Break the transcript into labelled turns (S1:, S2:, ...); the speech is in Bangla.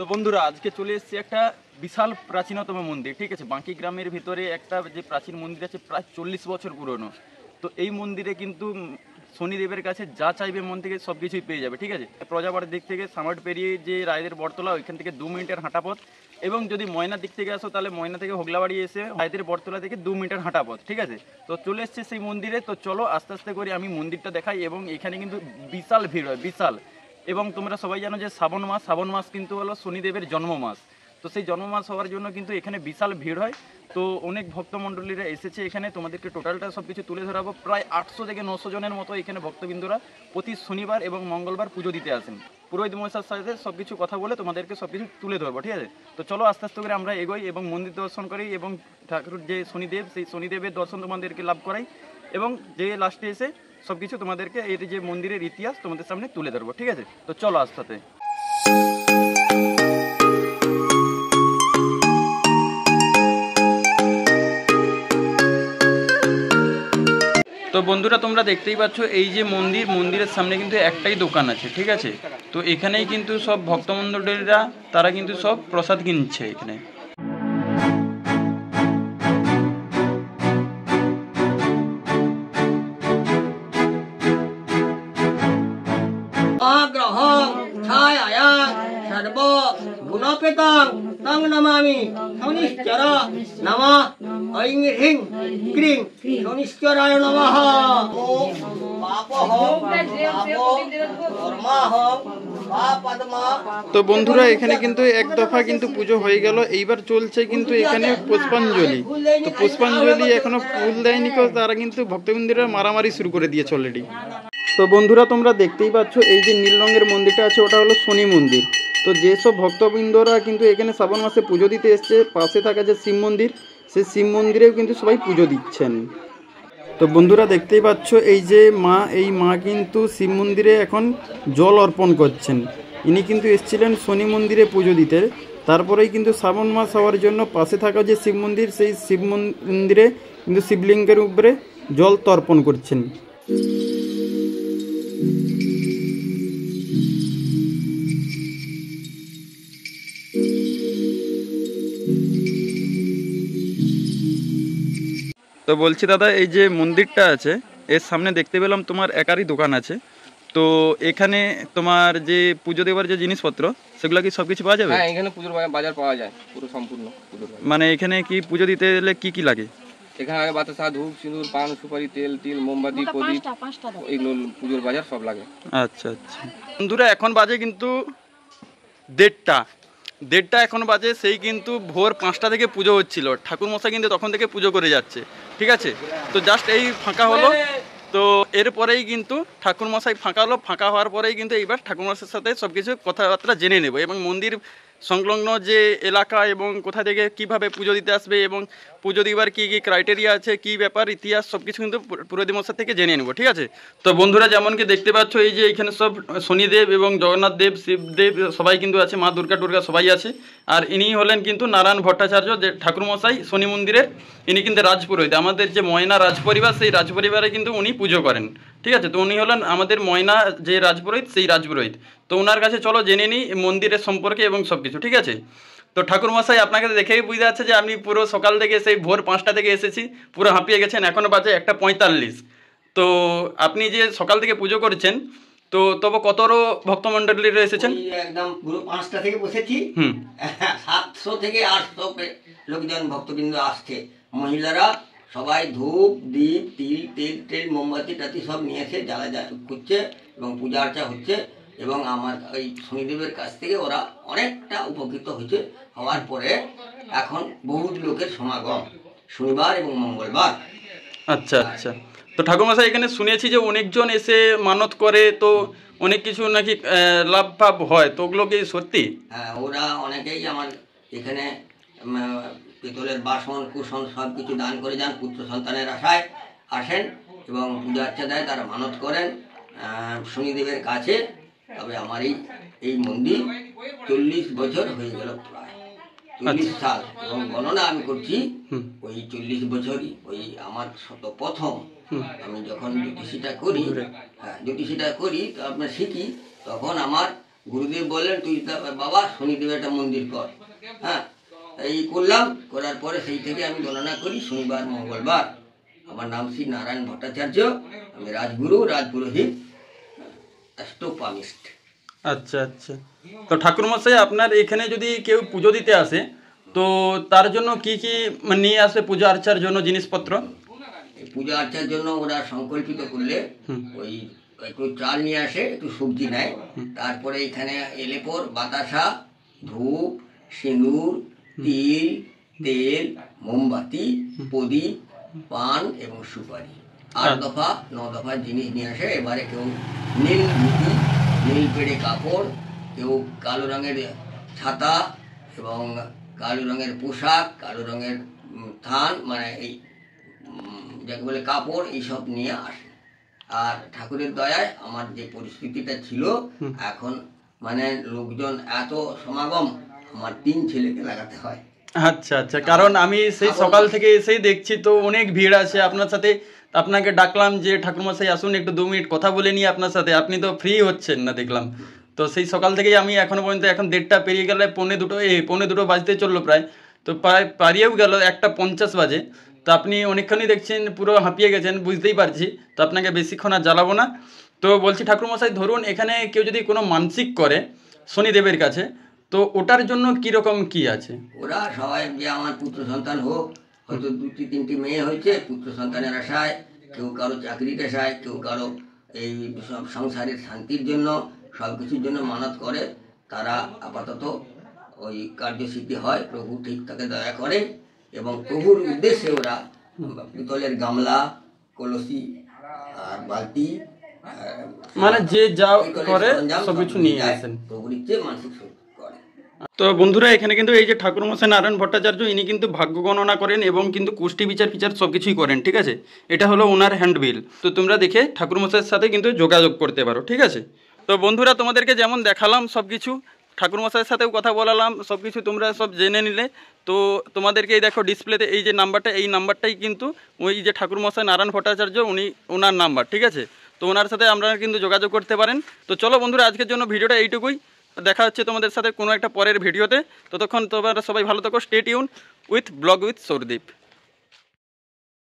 S1: তো বন্ধুরা আজকে চলে এসেছি একটা বিশাল প্রাচীনতম মন্দির, ঠিক আছে। বাঁকি গ্রামের ভিতরে একটা যে প্রাচীন মন্দির আছে প্রায় 40 বছর পুরনো। তো এই মন্দিরে কিন্তু শনিদেবের কাছে যা চাইবে মন থেকে সব কিছুই পেয়ে যাবে, ঠিক আছে। প্রজাপাড়ার দিক থেকে সামাট পেরিয়ে যে রায়দের বটতলা, ওইখান থেকে 2 মিনিটের হাঁটা পথ। এবং যদি ময়নার দিক থেকে আসো তাহলে ময়না থেকে হোগলাবাড়ি এসে রায়দের বটতলা থেকে 2 মিনিটের হাঁটা পথ, ঠিক আছে। তো চলে এসছে সেই মন্দিরে। তো চলো আস্তে আস্তে করে আমি মন্দিরটা দেখাই। এবং এখানে কিন্তু বিশাল ভিড় হয়, বিশাল। এবং তোমরা সবাই জানো যে শ্রাবণ মাস কিন্তু হলো শনিদেবের জন্ম মাস। তো সেই জন্ম মাস হওয়ার জন্য কিন্তু এখানে বিশাল ভিড় হয়। তো অনেক ভক্তমণ্ডলীরা এসেছে এখানে, তোমাদেরকে টোটালটা সব কিছু তুলে ধরাবো। প্রায় 800 থেকে 900 জনের মতো এখানে ভক্তবৃন্দরা প্রতি শনিবার এবং মঙ্গলবার পুজো দিতে আসেন। পুরোহিত মহাশয়ের সাথে সব কিছু কথা বলে তোমাদেরকে সব কিছু তুলে ধরবো, ঠিক আছে। তো চলো আস্তে আস্তে করে আমরা এগোই এবং মন্দির দর্শন করি এবং ঠাকুর যে শনিদেব, সেই শনিদেবের দর্শন তোমাদেরকে লাভ করাই। এবং যে লাস্টে এসে সব কিছু তোমাদেরকে এর যে মন্দিরের ইতিহাস তোমাদের সামনে তুলে ধরবো, ঠিক আছে। তো চলো আস্তে আস্তে। তো বন্ধুরা তোমরা দেখতেই পাচ্ছ এই যে মন্দিরের সামনে কিন্তু একটাই দোকান আছে, ঠিক আছে। তো এখানেই কিন্তু সব ভক্তমণ্ডলীরা তারা কিন্তু সব প্রসাদ কিনছে এখানে।
S2: তং নমামি শনিশ্চর নমঃ ঐং হ্রিং ক্রিং শনিশ্চরায় নমঃ।
S1: তো বন্ধুরা এখানে কিন্তু এক দফা কিন্তু পুজো হয়ে গেল, এইবার চলছে কিন্তু এখানে পুষ্পাঞ্জলি। তো পুষ্পাঞ্জলি এখনো ফুল দেয়নি, তারা কিন্তু ভক্তবৃন্দরা মারামারি শুরু করে দিয়েছে অলরেডি। তো বন্ধুরা তোমরা দেখতেই পাচ্ছ এই যে নীল রঙের মন্দিরটা আছে ওটা হলো শনি মন্দির। তো যেসব ভক্তবৃন্দরা কিন্তু এখানে শ্রাবণ মাসে পুজো দিতে এসছে, পাশে থাকা যে শিব মন্দির, সেই শিব মন্দিরেও কিন্তু সবাই পুজো দিচ্ছেন। তো বন্ধুরা দেখতেই পাচ্ছ এই যে এই মা কিন্তু শিব মন্দিরে এখন জল অর্পণ করছেন। ইনি কিন্তু এসেছিলেন শনি মন্দিরে পুজো দিতে, তারপরেই কিন্তু শ্রাবণ মাস হওয়ার জন্য পাশে থাকা যে শিব মন্দির, সেই শিব মন্দিরে কিন্তু শিবলিঙ্গের উপরে জল তর্পণ করছেন। তো বলছি দাদা, এই যে মন্দিরটা আছে এর সামনে দেখতে পেলাম তোমার একারই দোকান আছে। তো এখানে তোমার যে পুজো দেওয়ার যে জিনিসপত্র সেগুলো কি সবকিছু পাওয়া যাবে?
S3: হ্যাঁ, এখানে পুজোর বাজার পাওয়া যায় পুরো সম্পূর্ণ।
S1: মানে এখানে কি পুজো দিতে গেলে কি কি লাগে?
S3: এখানে আগে বাতাসা, ধূপ, সিঁদুর, পান, সুপারি, তেল, তিল, মোমবাতি, প্রদীপ, এগুলো পুজোর বাজার সব লাগে।
S1: আচ্ছা আচ্ছা বন্ধুরা, এখন বাজে কিন্তু 1:30 এখন বাজে। সেই কিন্তু ভোর 5টা থেকে পুজো হচ্ছিল, ঠাকুরমশাই কিন্তু তখন থেকে পুজো করে যাচ্ছে, ঠিক আছে। তো জাস্ট এই ফাঁকা হলো, তো এরপরেই কিন্তু ঠাকুরমশাই ফাঁকা হলো। ফাঁকা হওয়ার পরেই কিন্তু এইবার ঠাকুরমশাইয়ের সাথে সব কিছু কথাবার্তা জেনে নেব এবং মন্দির সংলগ্ন যে এলাকা এবং কোথা থেকে কিভাবে পুজো দিতে আসবে এবং পুজো দিবার কী কী ক্রাইটেরিয়া আছে, কী ব্যাপার, ইতিহাস সব কিছু কিন্তু পুরোহিত মশাই থেকে জেনে নেব, ঠিক আছে। তো বন্ধুরা যেমন কি দেখতে পাচ্ছ এই যে এখানে সব শনিদেব এবং জগন্নাথ দেব, শিবদেব সবাই কিন্তু আছে, মা দুর্গা সবাই আছে। আর ইনি হলেন কিন্তু নারায়ণ ভট্টাচার্য, যে ঠাকুরমশাই শনি মন্দিরের, ইনি কিন্তু রাজপুরোহিত। আমাদের যে ময়না রাজপরিবার, সেই রাজপরিবারে কিন্তু উনি পুজো করেন, ঠিক আছে। তো উনি হলেন আমাদের ময়না যে রাজপুরোহিত, সেই রাজপুরোহিত। তো ওনার কাছে চলো জেনে নিই মন্দিরের সম্পর্কে এবং সব কিছু, ঠিক আছে। তো ঠাকুরমশাই আপনাকে দেখেই বুঝতে যাচ্ছে যে আপনি পুরো সকাল থেকে সেই ভোর 5টা থেকে এসেছি, পুরো হাঁপিয়ে গেছেন। এখনও বাজে 1:45। তো আপনি যে সকাল থেকে পুজো করছেন, তো তবে কতরও ভক্তমণ্ডলীরা এসেছেন?
S2: একদম পুরো 5টা থেকে বসেছি। 700 থেকে 800 লোকজন ভক্তবৃন্দ আসছে। মহিলারা সবাই ধূপ, দীপ, তেল, মোমবাতি টাতি সব নিয়ে এসে জ্বালা করছে এবং পূজা আর্চা হচ্ছে। এবং আমার ওই শনিদেবের কাছ থেকে ওরা অনেকটা উপকৃত হয়েছে। হওয়ার পরে এখন বহুত লোকের সমাগম শনিবার এবং মঙ্গলবার।
S1: আচ্ছা আচ্ছা। তো ঠাকুরমশাই এখানে শুনেছি যে অনেকজন এসে মানত করে, তো অনেক কিছু নাকি লাভ ফাভ হয়, তো ওগুলো কি সত্যি?
S2: হ্যাঁ, ওরা অনেকেই আমার এখানে পিতলের বাসন কুসন সব কিছু দান করে যান। পুত্র সন্তানের আশায় আসেন এবং পূজা আর্চা দেয়, তারা মানত করেন শনিদেবের কাছে। তবে আমার এই মন্দির 40 বছর হয়ে গেল, প্রায় 40 সাল। এবং গণনা আমি করছি ওই 40 বছরই। ওই আমার প্রথম আমি যখন জ্যোতিষীটা করি, তো আপনার শিখি, তখন আমার গুরুদেব বললেন তুই বাবা শনিদেবের একটা মন্দির কর। হ্যাঁ, এই করলাম, করার পরে সেই থেকে আমি গণনা করি শনিবার মঙ্গলবার। আমার নাম শ্রী নারায়ণ ভট্টাচার্য, আমি রাজগুরু, রাজপুরোহিত, অ্যাস্ট্রোপামিস্ট।
S1: আচ্ছা আচ্ছা। তো ঠাকুরমশাই আপনার এখানে যদি কেউ পুজো দিতে আসে তো তার জন্য কি কি নিয়ে আসে পূজা আর্চার জন্য জিনিসপত্র?
S2: এই পূজা আর্চার জন্য ওরা সংকল্পিত করলে ওই একটু চাল নিয়ে আসে, একটু সবজি নেয়, তারপরে এখানে এলে পর বাতাসা, ধূপ, সিঁদুর, তিল, তেল, মোমবাতি, প্রদীপ, পান এবং সুপারি, 8 দফা 9 দফার জিনিস নিয়ে আসে। এবারে কেউ নীল ধুতি, নীল পেড়ে কাপড়, কেউ কালো রঙের ছাতা এবং কালো রঙের পোশাক, কালো রঙের থান, মানে এই যাকে বলে কাপড়, এইসব নিয়ে আসে। আর ঠাকুরের দয়ায় আমার যে পরিস্থিতিটা ছিল এখন, মানে লোকজন এত সমাগম, আমার 3 ছেলেকে লাগাতে হয়।
S1: আচ্ছা আচ্ছা, কারণ আমি সেই সকাল থেকে এসেই দেখছি তো অনেক ভিড় আছে আপনার সাথে। আপনাকে ডাকলাম যে ঠাকুরমশাই আসুন একটু 2 মিনিট কথা বলে নিই আপনার সাথে, আপনি তো ফ্রি হচ্ছেন না দেখলাম। তো সেই সকাল থেকেই আমি এখনো পর্যন্ত, এখন 1:30 পেরিয়ে গেলে 1:45 বাজতে চললো প্রায়, তো প্রায় পারিয়েও গেল 1:50 বাজে। তো আপনি অনেকক্ষণই দেখছেন পুরো হাঁপিয়ে গেছেন, বুঝতেই পারছি। তো আপনাকে বেশিক্ষণ আর জ্বালাবো না। তো বলছি ঠাকুরমশাই, ধরুন এখানে কেউ যদি কোনো মানসিক করে শনিদেবের কাছে, তো ওটার জন্য কীরকম কি আছে?
S2: ওরা সবাই যে আমার পুত্র সন্তান হোক, হয়তো 2টি 3টি মেয়ে হয়েছে, পুত্র সন্তানের আশায়, কেউ কারো চাকরির আশায়, কেউ কারো এই সব সংসারের শান্তির জন্য, সব কিছুর জন্য মানত করে, তারা আপাতত ওই কার্যসিদ্ধি হয়। প্রভু ঠিক তাকে দয়া করে এবং প্রভুর উদ্দেশ্যে ওরা পিতলের গামলা, কলসি আর বালতি,
S1: মানে যে যা
S2: পিতলের
S1: করে
S2: সরঞ্জাম
S1: সব কিছু নিয়ে আসেন।
S2: প্রভুর ইচ্ছে মানসিক করে।
S1: তো বন্ধুরা, এখানে কিন্তু এই যে ঠাকুরমশাই নারায়ণ ভট্টাচার্য, ইনি কিন্তু ভাগ্য গণনা করেন এবং কিন্তু কুষ্টি বিচার সব কিছুই করেন, ঠিক আছে? এটা হলো ওনার হ্যান্ডবিল। তো তোমরা দেখে ঠাকুরমশাইয়ের সাথে কিন্তু যোগাযোগ করতে পারো, ঠিক আছে? তো বন্ধুরা, তোমাদেরকে যেমন দেখালাম সব কিছু, ঠাকুরমশাইয়ের সাথেও কথা বলালাম, সব কিছু তোমরা সব জেনে নিলে। তো তোমাদেরকে এই দেখো ডিসপ্লেতে এই যে নাম্বারটা, এই নাম্বারটাই কিন্তু ওই যে ঠাকুরমশাই নারায়ণ ভট্টাচার্য ওনার নাম্বার, ঠিক আছে? তো ওনার সাথে আপনারা কিন্তু যোগাযোগ করতে পারেন। তো চলো বন্ধুরা, আজকের জন্য ভিডিওটা এইটুকুই। দেখা হচ্ছে তোমাদের সাথে কোনো একটা পরের ভিডিওতে। ততক্ষণ তোমরা সবাই ভালো থাকো। Stay tune with blog with Sourodip.